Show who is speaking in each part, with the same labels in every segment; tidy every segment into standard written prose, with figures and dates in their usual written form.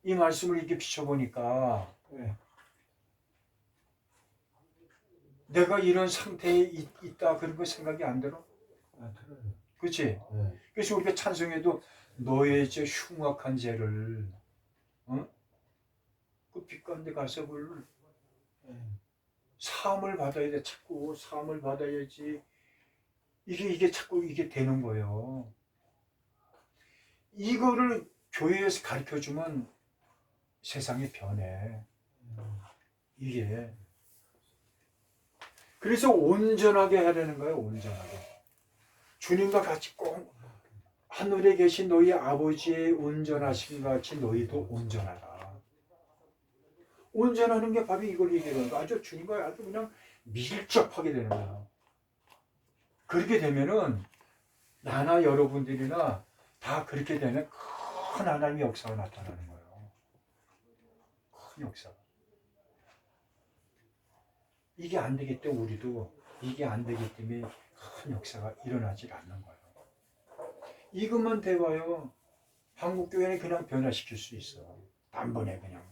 Speaker 1: 이 말씀을 이렇게 비춰보니까 내가 이런 상태에 있다 그런 거 생각이 안 들어? 그렇지? 그래서 우리가 찬송에도 너의 저 흉악한 죄를 그 빛 가운데 가서 그 사함을 받아야 돼. 자꾸 사함을 받아야지. 이게 자꾸 이게 되는 거예요. 이거를 교회에서 가르쳐주면 세상이 변해. 이게. 그래서 온전하게 하려는 거예요. 온전하게. 주님과 같이 꼭 하늘에 계신 너희 아버지의 온전하신 같이 너희도 온전하라. 온전하는 게 바로 이걸 얘기하는 거야. 아주 주님과 아주 그냥 밀접하게 되는 거야. 그렇게 되면은 나나 여러분들이나 다 그렇게 되면 큰 하나님의 역사가 나타나는 거예요. 큰 역사가. 이게 안 되기 때문에 우리도 이게 안 되기 때문에 큰 역사가 일어나질 않는 거예요. 이것만 돼봐요. 한국교회는 그냥 변화시킬 수 있어. 단번에 그냥.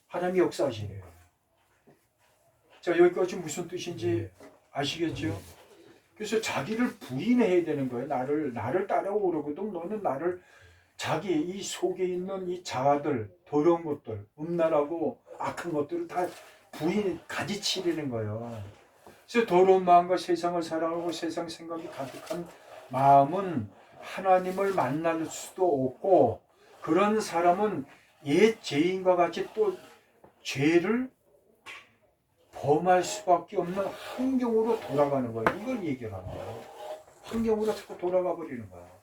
Speaker 1: 하나님이 역사하시네요. 자, 여기까지 무슨 뜻인지 아시겠죠? 그래서 자기를 부인해야 되는 거예요. 나를 따라오려거든. 너는 나를 자기 이 속에 있는 이 자아들, 더러운 것들, 음란하고 악한 것들을 다 가지치려는 거예요. 그래서 더러운 마음과 세상을 사랑하고 세상 생각이 가득한 마음은 하나님을 만날 수도 없고 그런 사람은 옛 죄인과 같이 또 죄를 범할 수밖에 없는 환경으로 돌아가는 거예요. 이걸 얘기하는 거예요. 환경으로 자꾸 돌아가 버리는 거예요.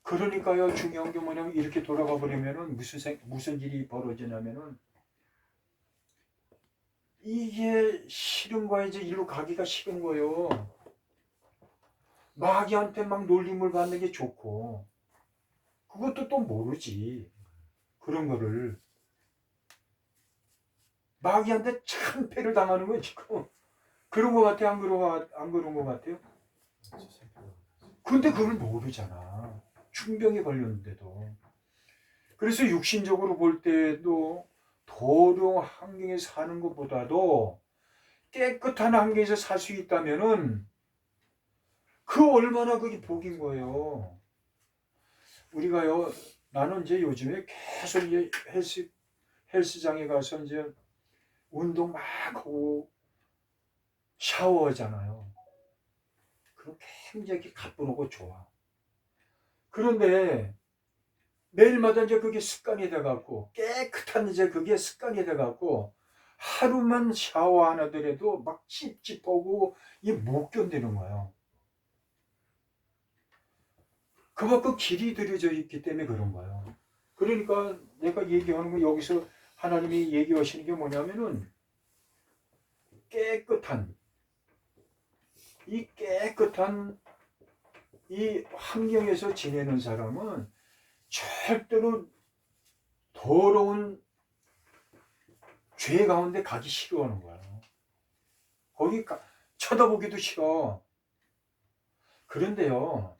Speaker 1: 그러니까요, 중요한 게 뭐냐면 이렇게 돌아가 버리면은 무슨 일이 벌어지냐면은 이게 싫은 거야. 이제 일로 가기가 싫은 거예요. 마귀한테 막 놀림을 받는 게 좋고 그것도 또 모르지. 그런 거를 마귀한테 참패를 당하는 거예요 지금. 그런 거 같아? 안 그런 거 같아요? 근데 그걸 모르잖아. 중병에 걸렸는데도. 그래서 육신적으로 볼 때도 더러운 환경에 사는 것보다도 깨끗한 환경에서 살 수 있다면은 그 얼마나 그게 복인 거예요. 우리가요, 나는 이제 요즘에 계속 이제 헬스장에 가서 이제 운동 막 하고 샤워하잖아요. 그럼 굉장히 가뿐하고 좋아. 그런데 매일마다 이제 그게 습관이 돼갖고 깨끗한 이제 그게 습관이 돼갖고 하루만 샤워 안 하더라도 막 찝찝하고 이게 못 견디는 거예요. 그만큼 길이 들여져 있기 때문에 그런 거예요. 그러니까 내가 얘기하는 거 여기서 하나님이 얘기하시는 게 뭐냐면은 깨끗한 이 환경에서 지내는 사람은 절대로 더러운 죄 가운데 가기 싫어하는 거야. 거기 쳐다보기도 싫어. 그런데요,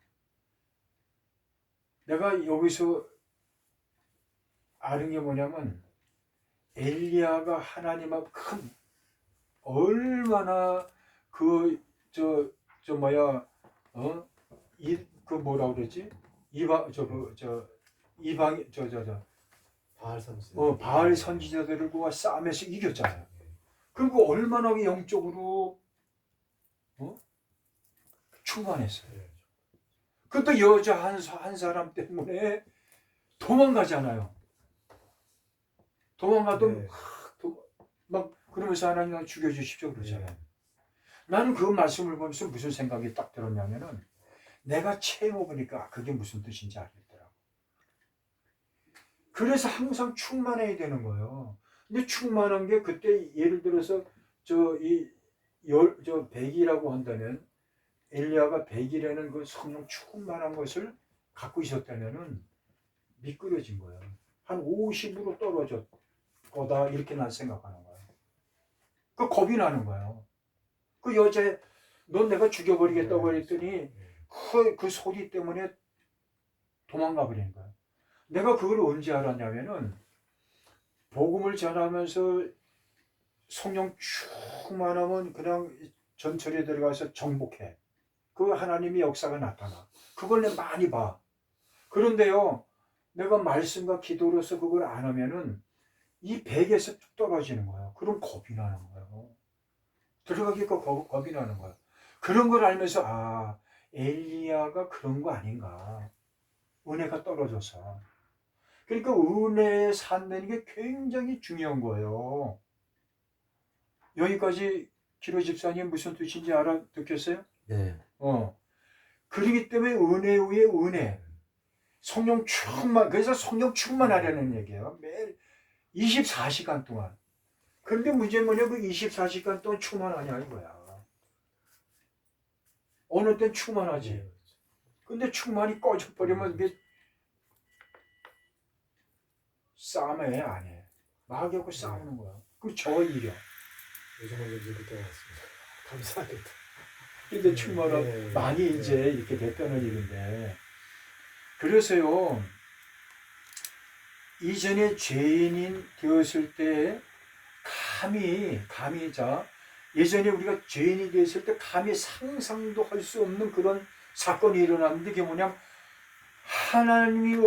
Speaker 1: 내가 여기서 아는 게 뭐냐면 엘리야가 하나님 앞 얼마나 그 뭐라 그러지? 바알 선지자들과 싸움에서 이겼잖아요. 그리고 얼마나 영적으로 충만했어요. 그것도 여자 한 사람 때문에 도망가잖아요. 도망가도 막 그러면서 하나님 죽여주십시오 그러잖아요. 나는 그 말씀을 보면서 무슨 생각이 딱 들었냐면은 내가 체험해보니까 그게 무슨 뜻인지 알겠더라고. 그래서 항상 충만해야 되는 거예요. 근데 충만한 게 그때 예를 들어서 100이라고 한다면 엘리야가 100이라는 그 성령 충만한 것을 갖고 있었다면은 미끄러진 거예요. 한 50으로 떨어졌 거다 이렇게 난 생각하는 거예요. 그 겁이 나는 거예요. 그 여자 넌 내가 죽여버리겠다고 했더니 그 소리 때문에 도망가 버리는 거야. 내가 그걸 언제 알았냐면은 복음을 전하면서 성령 충만하면 그냥 전철에 들어가서 정복해. 그 하나님의 역사가 나타나. 그걸 내가 많이 봐. 그런데요, 내가 말씀과 기도로서 그걸 안 하면은 이 백에서 뚝 떨어지는 거예요. 그럼 겁이 나는 거예요. 들어가기가 겁이 나는 거예요. 그런 걸 알면서 아, 엘리야가 그런 거 아닌가. 은혜가 떨어져서. 그러니까 은혜에 산다는 게 굉장히 중요한 거예요. 여기까지 기로 집사님 무슨 뜻인지 알아듣겠어요?
Speaker 2: 네.
Speaker 1: 그러기 때문에 은혜 위에 은혜. 성령 충만, 그래서 성령 충만하려는 얘기예요. 매일 24시간 동안. 그런데 문제는 뭐냐, 그 24시간 동안 충만하냐 이거야. 어느 땐 충만하지. 근데 충만이 꺼져버리면 이게 싸움에 안 해. 마귀하고 싸우는 거야. 그 저 일이야.
Speaker 2: 요즘은 이제 그때 왔습니다. 감사합니다.
Speaker 1: 근데 충만은 많이 이제 이렇게 됐다는 일인데. 그래서요, 이전에 죄인이 되었을 때 감히 자 예전에 우리가 죄인이 되었을 때 감히 상상도 할 수 없는 그런 사건이 일어났는데 그게 뭐냐면 하나님이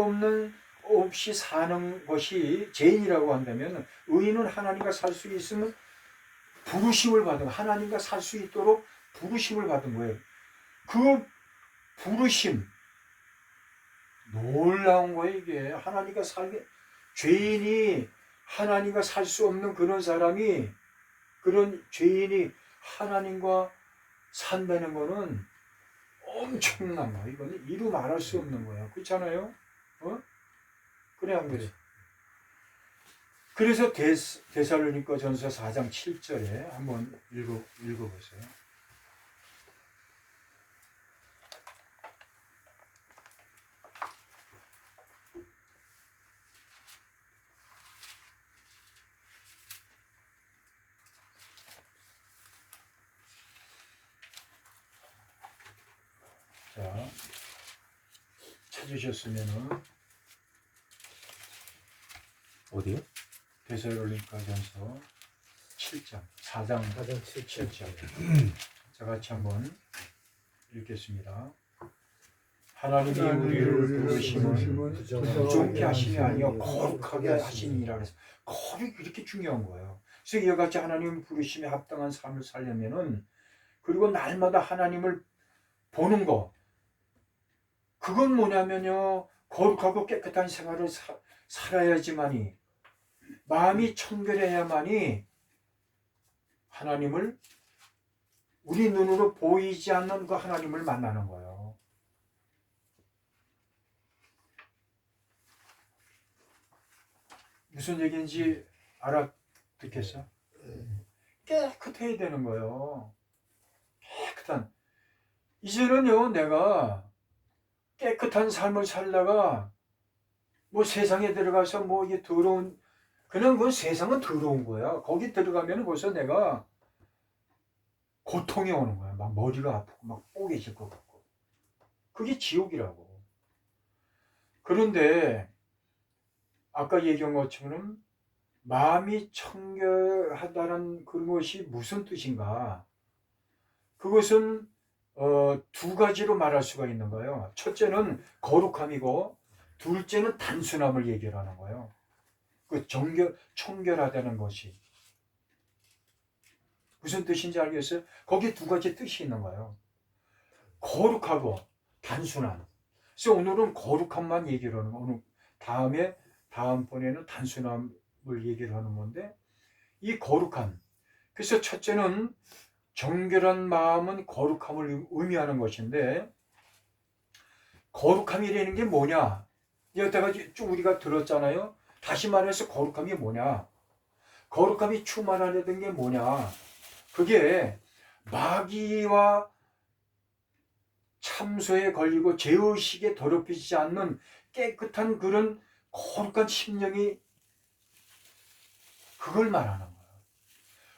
Speaker 1: 없이 사는 것이 죄인이라고 한다면 의인은 하나님과 살 수 있으면 부르심을 받은 하나님과 살 수 있도록 부르심을 받은 거예요. 그 부르심 놀라운 거예요. 이게 하나님과 살게 죄인이 하나님과 살 수 없는 그런 사람이 그런 죄인이 하나님과 산다는 거는 엄청난 거야. 이거는 이루 말할 수 없는 거야. 그렇잖아요? 그래 안 그래? 그래서 데살로니가 전서 4장 7절에 한번 읽어보세요. 자, 찾으셨으면은
Speaker 2: 어디요?
Speaker 1: 데살로니가전서 7장 4장 7절. 자, 같이 한번 읽겠습니다. 하나님이 우리를 부르심은 부족해 하심이 아니요 거룩하게 하심이라 그래서 거룩이 그렇게 중요한 거예요. 그래서 이와 같이 하나님 부르심에 합당한 삶을 살려면은 그리고 날마다 하나님을 보는 거 그건 뭐냐면요 거룩하고 깨끗한 생활을 살아야지만이 마음이 청결해야만이 하나님을 우리 눈으로 보이지 않는 그 하나님을 만나는 거예요. 무슨 얘기인지 알아듣겠어? 깨끗해야 되는 거예요. 깨끗한. 이제는요 내가 깨끗한 삶을 살다가 뭐 세상에 들어가서 뭐 이게 더러운 그냥 그 세상은 더러운 거야. 거기 들어가면 벌써 내가 고통이 오는 거야. 막 머리가 아프고 막 뽀개질 것 같고. 그게 지옥이라고. 그런데 아까 얘기한 것처럼 마음이 청결하다는 그것이 무슨 뜻인가? 그것은 두 가지로 말할 수가 있는 거예요. 첫째는 거룩함이고 둘째는 단순함을 얘기하는 거예요. 그 청결하다는 것이 무슨 뜻인지 알겠어요? 거기에 두 가지 뜻이 있는 거예요. 거룩하고 단순함. 그래서 오늘은 거룩함만 얘기를 하는 거예요. 오늘 다음번에는 단순함을 얘기를 하는 건데 이 거룩함. 그래서 첫째는 정결한 마음은 거룩함을 의미하는 것인데 거룩함이라는 게 뭐냐? 여기다가 쭉 우리가 들었잖아요. 다시 말해서 거룩함이 뭐냐? 거룩함이 충만하려던 게 뭐냐? 그게 마귀와 참소에 걸리고 죄의식에 더럽히지 않는 깨끗한 그런 거룩한 심령이 그걸 말하는 거예요.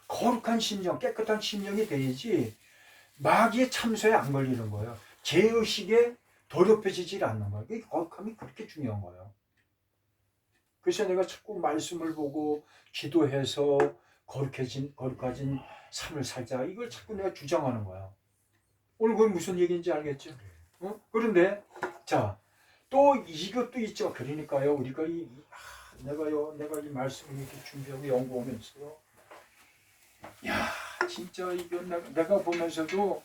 Speaker 1: 거룩한 심령, 깨끗한 심령이 돼야지 마귀의 참소에 안 걸리는 거예요. 죄의식에 더럽혀지질 않는 거예요. 이 거룩함이 그렇게 중요한 거예요. 그래서 내가 자꾸 말씀을 보고 기도해서 거룩해진 삶을 살자. 이걸 자꾸 내가 주장하는 거야. 오늘 그건 무슨 얘기인지 알겠죠? 그런데 자, 또 이것도 있죠. 그러니까요. 우리가 내가 이 말씀을 이렇게 준비하고 연구하면서 야, 진짜 이거 내가 보면서도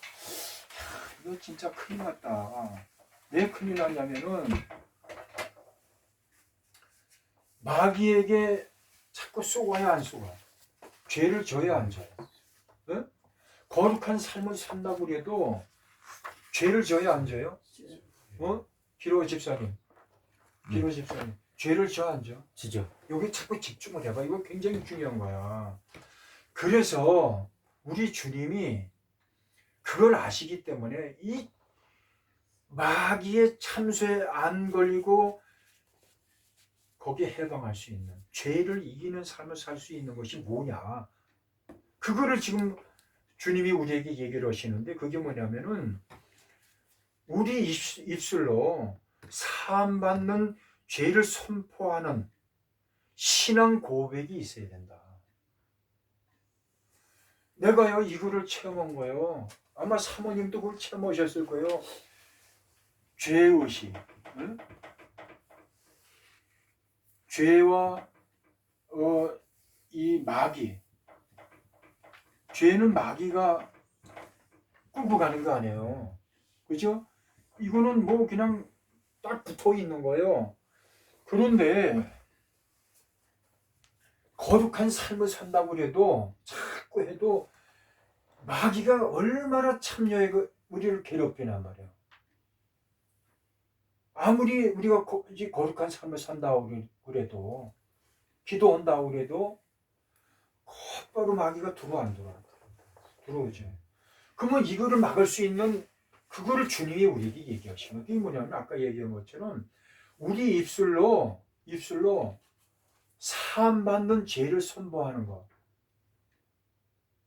Speaker 1: 이거 진짜 큰일 났다. 왜 큰일 났냐면은 마귀에게 자꾸 쏘아야 안 쏘아? 죄를 져야 안 져요? 네? 거룩한 삶을 산다고 해도 죄를 져야 안 져요? 기로 집사님, 죄를 져 안 져?
Speaker 2: 지죠.
Speaker 1: 여기 자꾸 집중을 해봐. 이거 굉장히 중요한 거야. 그래서 우리 주님이 그걸 아시기 때문에 이 마귀의 참소에 안 걸리고 거기에 해방할 수 있는, 죄를 이기는 삶을 살 수 있는 것이 뭐냐, 그거를 지금 주님이 우리에게 얘기를 하시는데, 그게 뭐냐면은 우리 입술로 사함받는 죄를 선포하는 신앙 고백이 있어야 된다. 내가요 이거를 체험한 거예요. 아마 사모님도 그걸 체험하셨을 거예요. 죄의식, 응? 죄와 이 마귀, 죄는 마귀가 끌고 가는 거 아니에요. 그죠? 이거는 뭐 그냥 딱 붙어 있는 거예요. 그런데 거룩한 삶을 산다고 해도 자꾸 해도 마귀가 얼마나 참여해 우리를 괴롭히란 말이에요. 아무리 우리가 거룩한 삶을 산다고 그래도, 기도한다고 그래도 곧바로 마귀가 들어오죠. 그러면 이거를 막을 수 있는 그거를 주님이 우리에게 얘기하시는 게 뭐냐면, 아까 얘기한 것처럼 우리 입술로 사함받는 죄를 선포하는 것.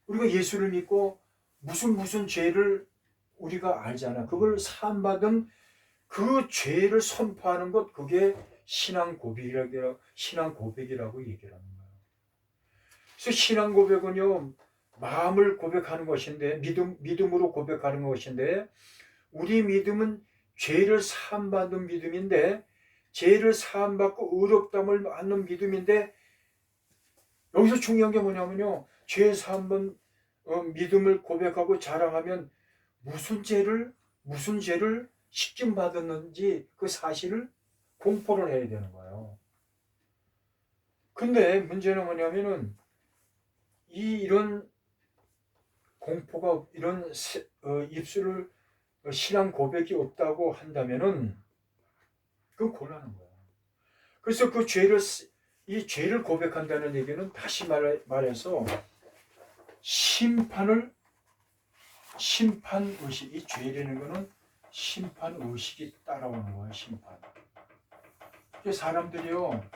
Speaker 1: 우리가 예수를 믿고 무슨 죄를 우리가 알잖아. 그걸 사함받은 그 죄를 선포하는 것, 그게 신앙 고백이라고 얘기를 하는 거예요. 그래서 신앙 고백은요, 마음을 고백하는 것인데, 믿음으로 고백하는 것인데, 우리 믿음은 죄를 사함받은 믿음인데, 죄를 사함받고 의롭다함을 받는 믿음인데, 여기서 중요한 게 뭐냐면요, 죄 사함받은 믿음을 고백하고 자랑하면 무슨 죄를 십증 받았는지 그 사실을 공포를 해야 되는 거예요. 근데 문제는 뭐냐면은 이런 공포가, 이런 입술을 신앙 고백이 없다고 한다면은 그건 곤란한 거예요. 그래서 이 죄를 고백한다는 얘기는 다시 말해서 심판의식, 이 죄라는 거는 심판의식이 따라오는 거예요. 심판. 사람들이요,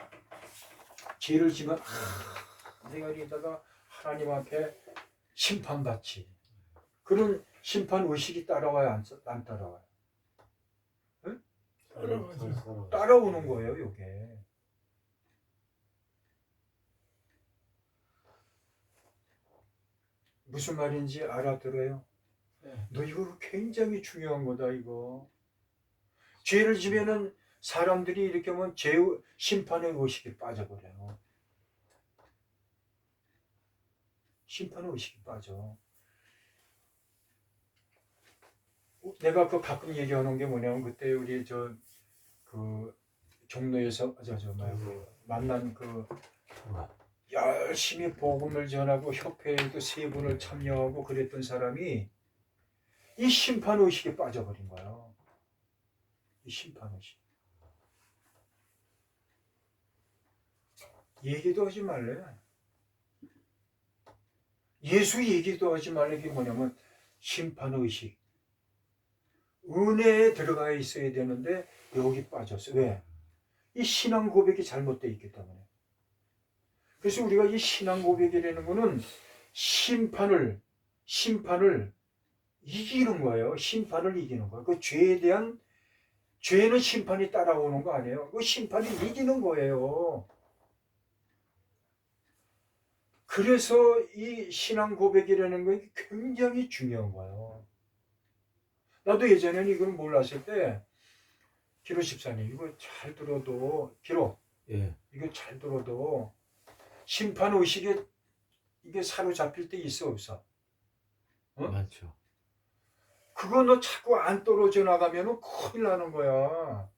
Speaker 1: 죄를 지면 내가 이러다가 하나님 앞에 심판받지, 그런 심판의식이 따라와요? 안 따라와요? 응? 따라오는 거예요. 이게 무슨 말인지 알아들어요? 너 이거 굉장히 중요한 거다. 이거 죄를 지면은 사람들이 이렇게 하면 심판의 의식에 빠져버려요. 심판의 의식이 빠져. 내가 가끔 얘기하는 게 뭐냐면, 그때 우리 종로에서 만난 열심히 복음을 전하고 협회에도 3분을 참여하고 그랬던 사람이 이 심판의식에 빠져버린 거예요. 이 심판의식. 얘기도 하지 말래. 예수 얘기도 하지 말래. 이게 뭐냐면 심판의식. 은혜에 들어가 있어야 되는데 여기 빠졌어. 왜? 이 신앙 고백이 잘못되어 있기 때문에. 그래서 우리가 이 신앙 고백이라는 거는 심판을 이기는 거예요. 심판을 이기는 거예요. 그 죄에 대한 죄는 심판이 따라오는 거 아니에요? 그 심판이 이기는 거예요. 그래서 이 신앙 고백이라는 건 굉장히 중요한 거예요. 나도 예전에는 이걸 몰랐을 때 기로 집사님 이거 잘 들어도 기로
Speaker 2: 예.
Speaker 1: 이거 잘 들어도 심판 의식에 이게 사로잡힐 때 있어 없어? 어?
Speaker 2: 많죠.
Speaker 1: 그거 너 자꾸 안 떨어져 나가면 큰일 나는 거야.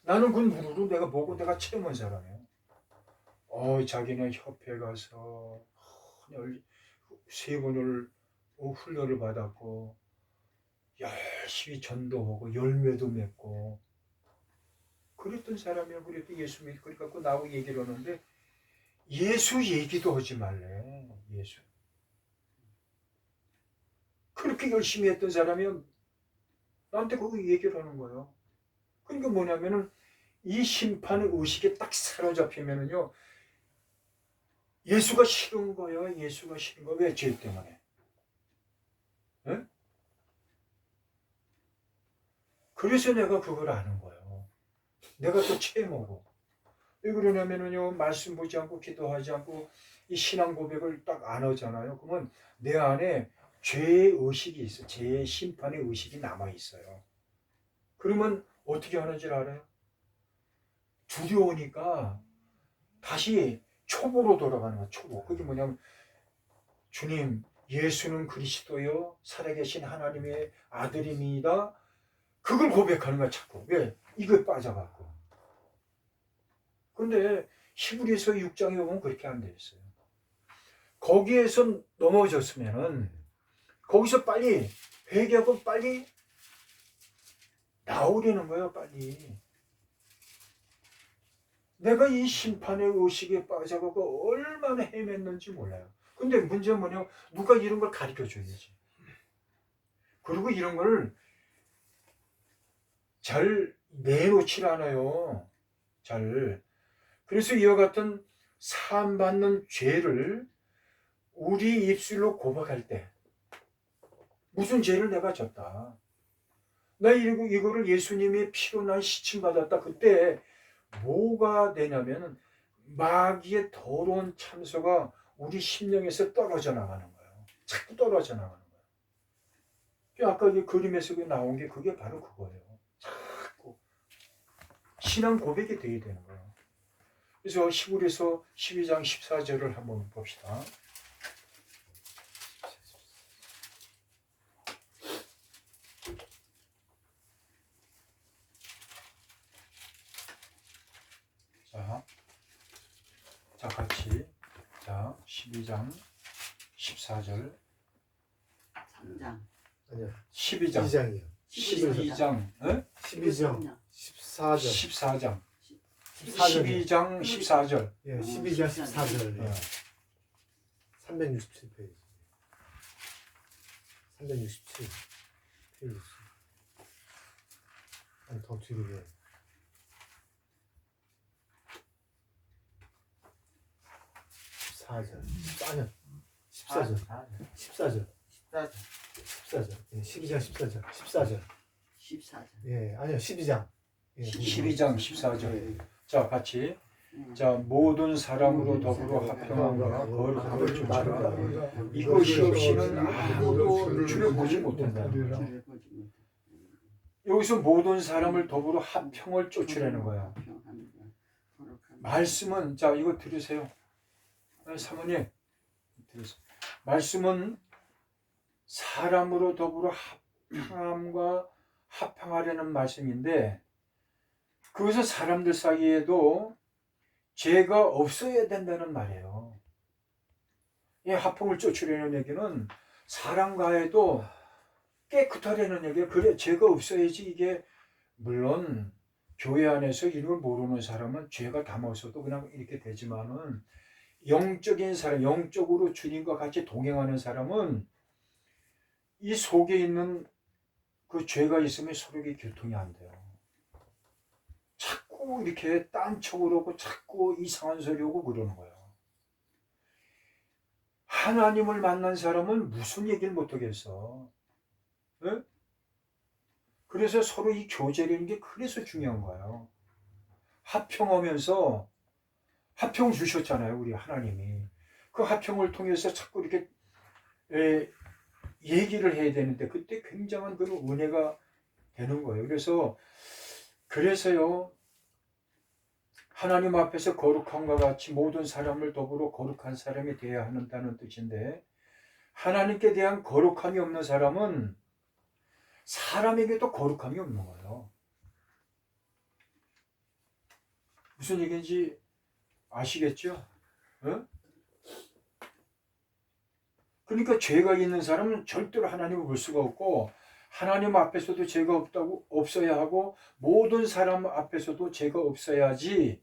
Speaker 1: 나는 그 무료로 내가 보고 내가 체험한 사람이야. 자기는 협회 가서 세 번을 훈련을 받았고 열심히 전도하고 열매도 맺고 그랬던 사람이야. 그래도 예수 믿고 그래갖고 나하고 얘기를 하는데 예수 얘기도 하지 말래. 예수. 그렇게 열심히 했던 사람이 나한테 그거 얘기를 하는 거예요. 그러니까 뭐냐면은 이 심판의 의식에 딱 사로잡히면은요 예수가 싫은 거예요. 예수가 싫은 거. 왜? 죄 때문에. 네? 그래서 내가 그걸 아는 거예요. 내가 또 체험하고. 왜 그러냐면은요 말씀 보지 않고 기도하지 않고 이 신앙 고백을 딱 안 하잖아요. 그러면 내 안에 죄의 의식이 있어. 죄의 심판의 의식이 남아 있어요. 그러면 어떻게 하는지 알아요? 두려우니까 다시 초보로 돌아가는 거야. 초보. 그게 뭐냐면 주님, 예수는 그리스도요 살아계신 하나님의 아들입니다. 그걸 고백하는 거야 자꾸. 왜? 이거에 빠져갖고. 근데 히브리서 6장에 보면 그렇게 안 돼 있어요. 거기에서 넘어졌으면은 거기서 빨리 회개하고 빨리 나오려는 거예요. 빨리. 내가 이 심판의 의식에 빠져가고 얼마나 헤맸는지 몰라요. 근데 문제는 뭐냐? 누가 이런 걸 가르쳐 줘야지. 그리고 이런 걸 잘 내놓질 않아요. 잘. 그래서 이와 같은 사함받는 죄를 우리 입술로 고백할 때 무슨 죄를 내가 졌다. 나 이거를 예수님의 피로 난 시침받았다. 그때 뭐가 되냐면 마귀의 더러운 참소가 우리 심령에서 떨어져 나가는 거예요. 자꾸 떨어져 나가는 거예요. 아까 이 그림에서 나온 게 그게 바로 그거예요. 자꾸 신앙 고백이 되어야 되는 거예요. 그래서 히브리서 12장 14절을 한번 봅시다. 자, 같이. 자, 12장 14절.
Speaker 3: 3장.
Speaker 2: 아니요.
Speaker 1: 12장.
Speaker 2: 2장이요.
Speaker 1: 12장. 어?
Speaker 2: 12장 14절.
Speaker 1: 14장.
Speaker 2: 14절.
Speaker 1: 12장 14절.
Speaker 2: 예, 12장 14절. 예. 367페이지. 367 페이지. 아니 더 뒤로 해. 14절. 아니요. 14절. 14절. 14절. 예, 12장 14절. 14절.
Speaker 3: 14장.
Speaker 2: 예, 아니요. 12장. 예,
Speaker 1: 12장 14절. 자, 같이. 자, 모든 사람으로 더불어 합평함과 거룩함을 쫓아라. 이것이 없이는 아무도 주를 보지 못한다는 거예요. 여기서 모든 사람을 더불어 합평을 쫓으라는 거야. 말씀은, 자, 이거 들으세요. 사모님, 들으세요. 말씀은 사람으로 더불어 합평함과 합평하려는 말씀인데, 그것은 사람들 사이에도 죄가 없어야 된다는 말이에요. 이 합평을 쫓으려는 얘기는 사람과에도 깨끗하려는 얘기예요. 그래, 죄가 없어야지 이게, 물론 교회 안에서 이런 걸 모르는 사람은 죄가 담아서도 그냥 이렇게 되지만은 영적인 사람, 영적으로 주님과 같이 동행하는 사람은 이 속에 있는 그 죄가 있으면 서로에게 교통이 안 돼요. 자꾸 이렇게 딴척을 하고 자꾸 이상한 소리 하고 그러는 거예요. 하나님을 만난 사람은 무슨 얘기를 못하겠어. 네? 그래서 서로 이 교제라는 게 그래서 중요한 거예요. 합평하면서 합평 주셨잖아요, 우리 하나님이. 그 합평을 통해서 자꾸 이렇게 얘기를 해야 되는데 그때 굉장한 그런 은혜가 되는 거예요. 그래서요, 하나님 앞에서 거룩함과 같이 모든 사람을 더불어 거룩한 사람이 되어야 한다는 뜻인데, 하나님께 대한 거룩함이 없는 사람은 사람에게도 거룩함이 없는 거예요. 무슨 얘기인지 아시겠죠? 어? 그러니까 죄가 있는 사람은 절대로 하나님을 볼 수가 없고, 하나님 앞에서도 죄가 없어야 하고, 모든 사람 앞에서도 죄가 없어야지.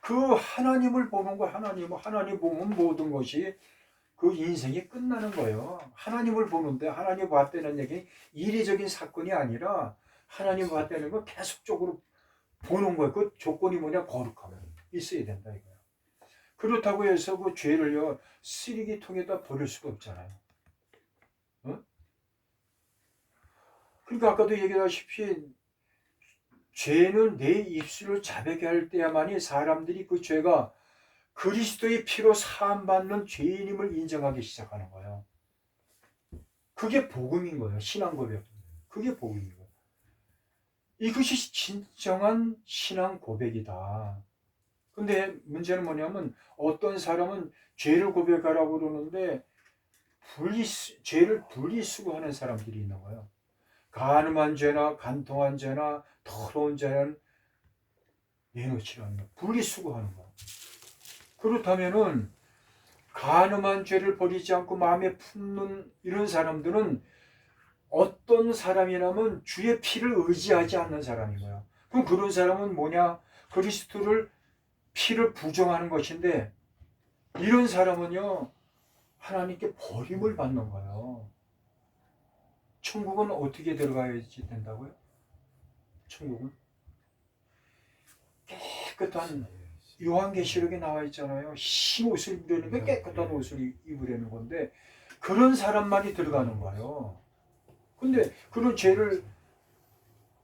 Speaker 1: 그 하나님을 보는 거, 하나님 보면 모든 것이 그 인생이 끝나는 거예요. 하나님을 보는데, 하나님 봤다는 얘기 이례적인 사건이 아니라 하나님 봤다는 거 계속적으로 보는 거예요. 그 조건이 뭐냐? 거룩함이 있어야 된다 이거예요. 그렇다고 해서 그 죄를요, 쓰레기통에다 버릴 수가 없잖아요. 어? 그러니까 아까도 얘기하다시피 죄는 내 입술을 자백해 할 때야만이 사람들이 그 죄가 그리스도의 피로 사함받는 죄인임을 인정하기 시작하는 거예요. 그게 복음인 거예요. 신앙 고백. 그게 복음인 거예요. 이것이 진정한 신앙 고백이다. 근데 문제는 뭐냐면 어떤 사람은 죄를 고백하라고 그러는데 죄를 분리수거하는 사람들이 있는 거예요. 간음한 죄나 간통한 죄나 더러운 죄는 내놓지라는 거예요. 분리수거하는 거예요. 그렇다면은 간음한 죄를 버리지 않고 마음에 품는 이런 사람들은 어떤 사람이라면 주의 피를 의지하지 않는 사람인 거예요. 그럼 그런 사람은 뭐냐? 그리스도를 피를 부정하는 것인데, 이런 사람은요, 하나님께 버림을 받는 거예요. 천국은 어떻게 들어가야지 된다고요? 천국은 깨끗한, 요한계시록에 나와 있잖아요. 흰 옷을 입으려니까 깨끗한 옷을 입으려는 건데, 그런 사람만이 들어가는 거예요. 근데 그런 죄를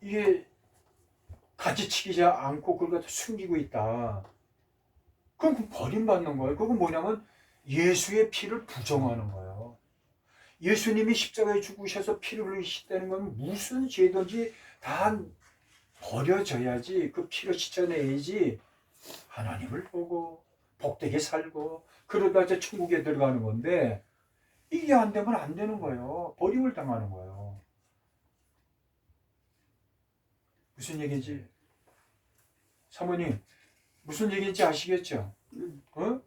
Speaker 1: 이게 가지치기지 않고 그걸 갖다 숨기고 있다. 그럼 버림받는 거예요. 그건 뭐냐면 예수의 피를 부정하는 거예요. 예수님이 십자가에 죽으셔서 피를 흘리셨다는 건 무슨 죄든지 다 버려져야지, 그 피를 씻어내야지 하나님을 보고 복되게 살고 그러다 이제 천국에 들어가는 건데, 이게 안 되면 안 되는 거예요. 버림을 당하는 거예요. 무슨 얘기인지, 사모님, 무슨 얘기인지 아시겠죠? 어?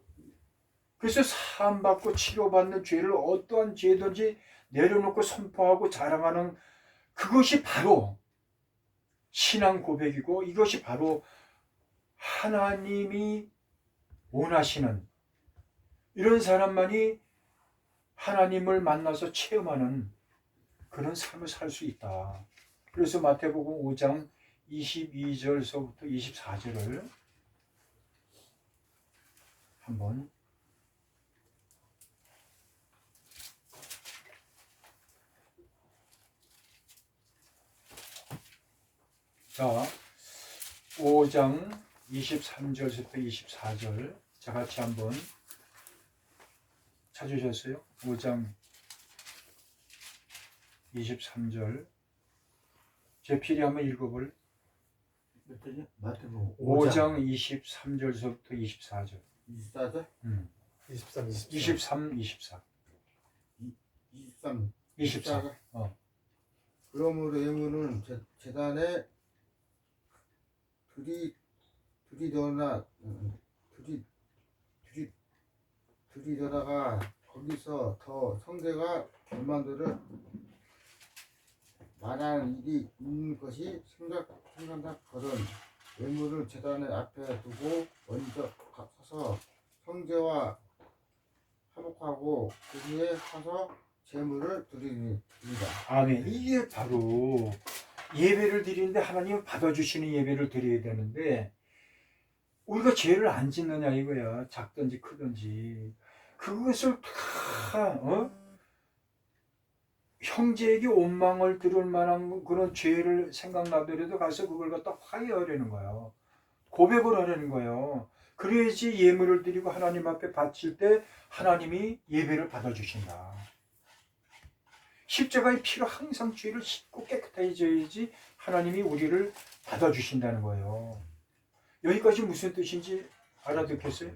Speaker 1: 그래서 사함받고 치료받는 죄를 어떠한 죄든지 내려놓고 선포하고 자랑하는, 그것이 바로 신앙 고백이고, 이것이 바로 하나님이 원하시는, 이런 사람만이 하나님을 만나서 체험하는 그런 삶을 살 수 있다. 그래서 마태복음 5장 22절서부터 24절을 한번 자, 5장 23절부터 24절 자 같이 한번 찾으셨어요? 5장 23절 제 필이 한번 읽어볼.
Speaker 4: 몇 절이요? 마태복음
Speaker 1: 5장 23절부터 24절.
Speaker 4: 24절?
Speaker 2: 23,
Speaker 1: 23, 24.
Speaker 4: 23,
Speaker 1: 24.
Speaker 4: 그러므로 예물은 제단에 들이더다가 거기서 더 성대가 얼마들을 만한 일이 있는 것이 생각하거든. 예물을 제단의 앞에 두고 먼저 서서 성제와 화목하고 그 위에 서서 제물을 드립니다.
Speaker 1: 아멘. 이게 바로 예배를 드리는데 하나님은 받아주시는 예배를 드려야 되는데, 우리가 죄를 안 짓느냐 이거야. 작든지 크든지 그것을 다 형제에게 원망을 들을 만한 그런 죄를 생각나더라도 가서 그걸 갖다 화해하려는 거예요. 고백을 하려는 거예요. 그래야지 예물을 드리고 하나님 앞에 바칠 때 하나님이 예배를 받아주신다. 십자가의 피로 항상 죄를 씻고 깨끗해져야지 하나님이 우리를 받아주신다는 거예요. 여기까지 무슨 뜻인지 알아듣겠어요?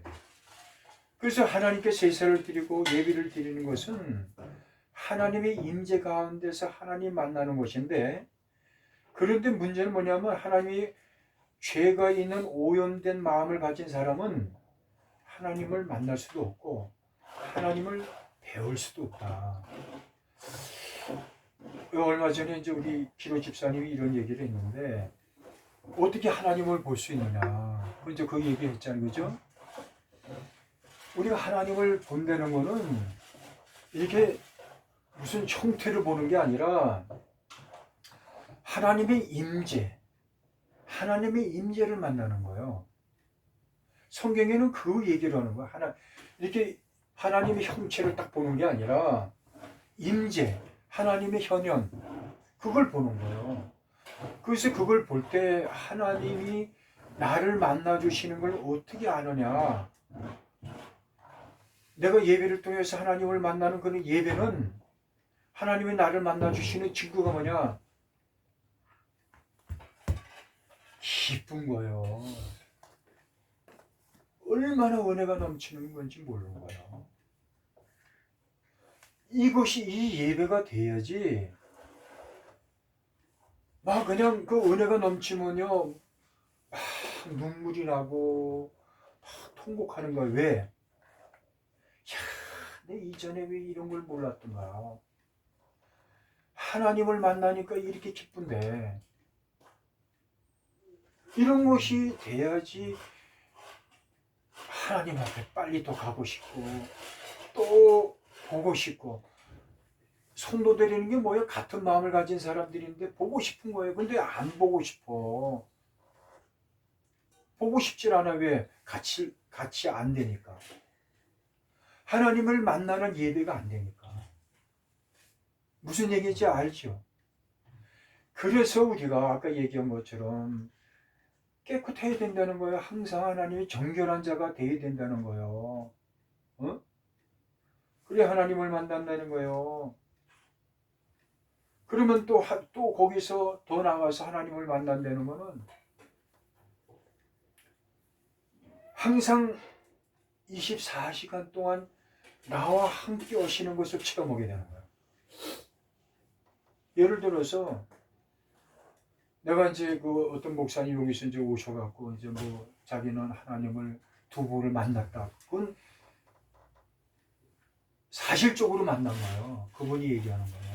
Speaker 1: 그래서 하나님께 제사를 드리고 예배를 드리는 것은 하나님의 임재 가운데서 하나님 만나는 것인데, 그런데 문제는 뭐냐면 하나님이 죄가 있는 오염된 마음을 가진 사람은 하나님을 만날 수도 없고 하나님을 배울 수도 없다. 얼마 전에 이제 우리 기로 집사님이 이런 얘기를 했는데, 어떻게 하나님을 볼 수 있느냐, 이제 그 얘기를 했잖아요, 그죠? 우리가 하나님을 본다는 거는 이렇게 무슨 형태를 보는 게 아니라 하나님의 임재, 하나님의 임재를 만나는 거예요. 성경에는 그 얘기를 하는 거예요. 이렇게 하나님의 형체를 딱 보는 게 아니라 임재, 하나님의 현현, 그걸 보는 거예요. 그래서 그걸 볼 때 하나님이 나를 만나 주시는 걸 어떻게 아느냐? 내가 예배를 통해서 하나님을 만나는 그런 예배는 하나님이 나를 만나 주시는 증거가 뭐냐? 기쁜 거예요. 얼마나 은혜가 넘치는 건지 모르는 거예요. 이것이 이 예배가 돼야지 막 그냥 그 은혜가 넘치면요 막 눈물이 나고 막 통곡하는 거예요. 왜? 야, 내 이전에 왜 이런 걸 몰랐던가. 하나님을 만나니까 이렇게 기쁜데, 이런 것이 돼야지 하나님 앞에 빨리 또 가고 싶고 또 보고 싶고. 손도 드리는 게 뭐예요? 같은 마음을 가진 사람들인데 보고 싶은 거예요. 근데 안 보고 싶어. 보고 싶질 않아. 왜? 같이 안 되니까. 하나님을 만나는 예배가 안 되니까. 무슨 얘기인지 알죠? 그래서 우리가 아까 얘기한 것처럼 깨끗해야 된다는 거예요. 항상 하나님이 정결한 자가 되어야 된다는 거예요. 어? 그래 하나님을 만난다는 거예요. 그러면 또 거기서 더 나가서 하나님을 만난다는 거는 항상 24시간 동안 나와 함께 오시는 것을 체험하게 되는 거예요. 예를 들어서 내가 이제 그 어떤 목사님 여기서 이제 오셔갖고 이제 뭐 자기는 하나님을 두 분을 만났다. 그건 사실적으로 만난 거예요. 그분이 얘기하는 거는.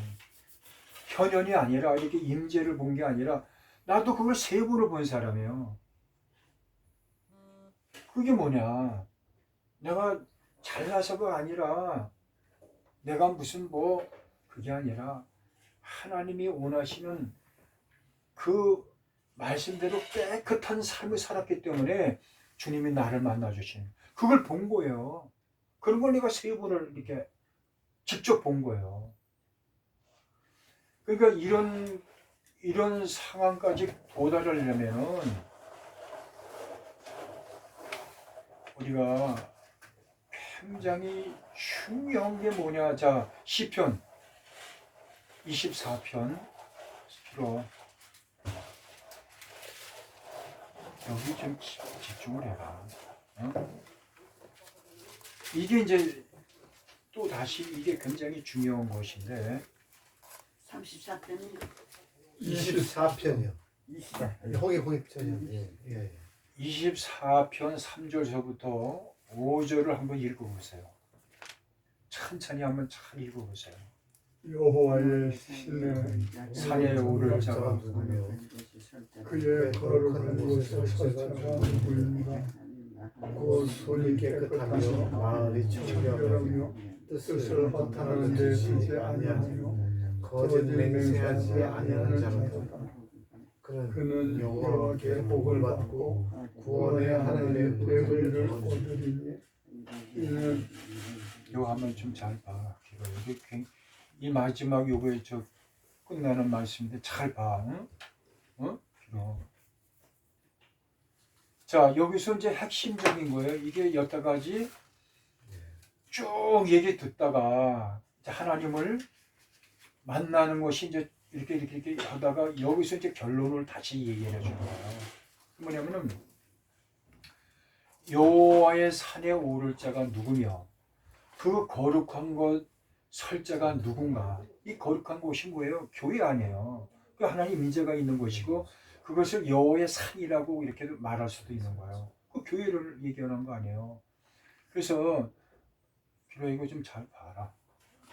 Speaker 1: 현현이 아니라 이렇게 임재를 본 게 아니라 나도 그걸 세 번을 본 사람이에요. 그게 뭐냐? 내가 잘나서가 아니라 내가 무슨 뭐 그게 아니라 하나님이 원하시는 그 말씀대로 깨끗한 삶을 살았기 때문에 주님이 나를 만나주신 그걸 본 거예요. 그런 걸 내가 세 번을 이렇게 직접 본 거예요. 그러니까 이런 상황까지 도달하려면은 우리가 굉장히 중요한 게 뭐냐? 자, 시편 24편 들어. 여기 좀 집중을 해봐. 어? 이게 이제 또 다시 이게 굉장히 중요한 것인데
Speaker 3: 34편인가?
Speaker 2: 24편이요. 홍익 편이요. 예.
Speaker 1: 24편 3절서부터 5절을 한번 읽어보세요. 천천히 한번 잘 읽어보세요.
Speaker 5: 여호와의 신뢰는
Speaker 1: 산에 오를 자가
Speaker 5: 그의 거룩한 곳에서 서자가 누구인가. 곧 손이 깨끗하며 마음이 청결하며 뜻을 허탄하는 데 서지 아니하며 거짓 맹세하지 아니하는 자로다. 그는 여호와께 복을 받고 구원의 하나님의 대의를 얻으리니 이는
Speaker 1: 이거 한번 좀 잘 봐. 이게 이 마지막 요거에 저 끝나는 말씀인데 잘 봐. 응? 어? 자, 여기서 이제 핵심적인 거예요. 이게 여태까지 쭉 얘기 듣다가 이제 하나님을 만나는 것이 이제 이렇게 하다가 여기서 이제 결론을 다시 얘기해 주는 거예요. 뭐냐면은 여호와의 산에 오를 자가 누구며 그 거룩한 곳 설 자가 누군가. 이 거룩한 곳이 뭐예요? 교회 아니에요. 그 하나님 민재가 있는 곳이고 그것을 여호와의 산이라고 이렇게 말할 수도 있는 거예요. 그 교회를 얘기하는 거 아니에요. 그래서 그래 이거 좀 잘 봐라.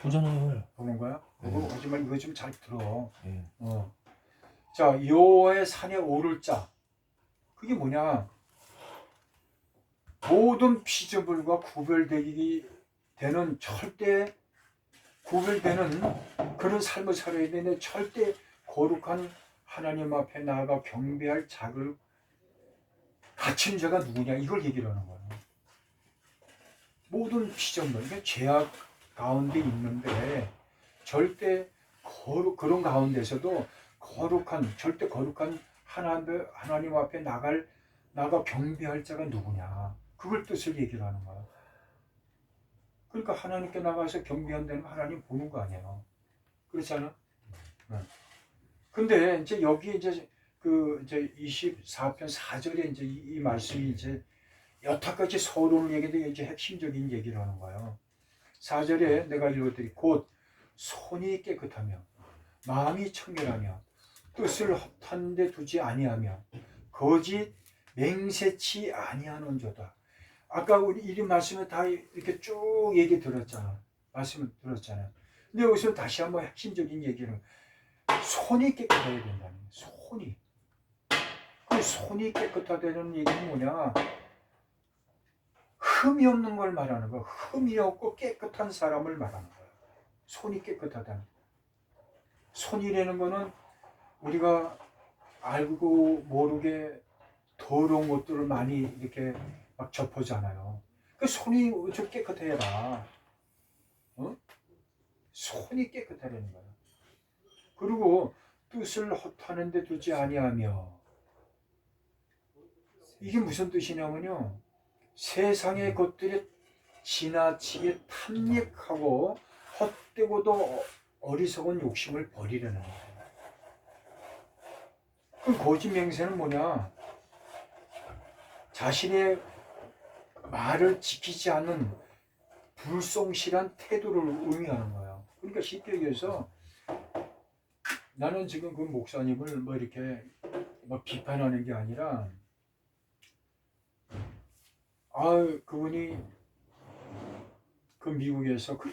Speaker 6: 보잖아요.
Speaker 1: 보는 거야? 그거 하지만 이거 좀 잘 들어.
Speaker 6: 예.
Speaker 1: 자, 여호와의 산에 오를 자. 그게 뭐냐? 모든 피조물과 구별되기 되는 절대 구별되는 그런 삶을 살아야 되는데 절대 거룩한 하나님 앞에 나아가 경배할 자를 갖춘 자가 누구냐? 이걸 얘기를 하는 거예요. 모든 피조물, 그러니까 죄악 가운데 있는데 절대 그런 가운데서도 거룩한 절대 거룩한 하나님 앞에 나가 경배할 자가 누구냐? 그걸 뜻을 얘기를 하는 거야. 그러니까 하나님께 나가서 경배한다는 건 하나님 보는 거 아니에요. 그렇지 않아? 근데 이제 여기 이제 이제 24편 4절에 이제 이 말씀이 이제 여태까지 서론을 얘기했는데 이제 핵심적인 얘기를 하는 거예요. 4절에 내가 읽어드릴 곧 손이 깨끗하며 마음이 청결하며 뜻을 허탄 데 두지 아니하며 거짓 맹세치 아니하는 자다. 아까 우리 이 말씀을 다 이렇게 쭉 얘기 들었잖아. 말씀을 들었잖아요. 근데 여기서 다시 한번 핵심적인 얘기는 손이 깨끗해야 된다는 거예요. 손이. 그 손이 깨끗하다는 얘기는 뭐냐? 흠이 없는 걸 말하는 거야. 흠이 없고 깨끗한 사람을 말하는 거야. 손이 깨끗하다는. 손이라는 거는 우리가 알고 모르게 더러운 것들을 많이 이렇게 막 접하잖아요. 그 손이 좀 깨끗해라. 손이 깨끗하라는 거야. 그리고 뜻을 허탄한 데 두지 아니하며 이게 무슨 뜻이냐면요. 세상의 것들에 지나치게 탐닉하고 헛되고도 어리석은 욕심을 버리려는 거예요. 그 거짓 맹세는 뭐냐? 자신의 말을 지키지 않는 불성실한 태도를 의미하는 거예요. 그러니까 쉽게 얘기해서 나는 지금 그 목사님을 뭐 이렇게 뭐 비판하는 게 아니라 그분이 그 미국에서 그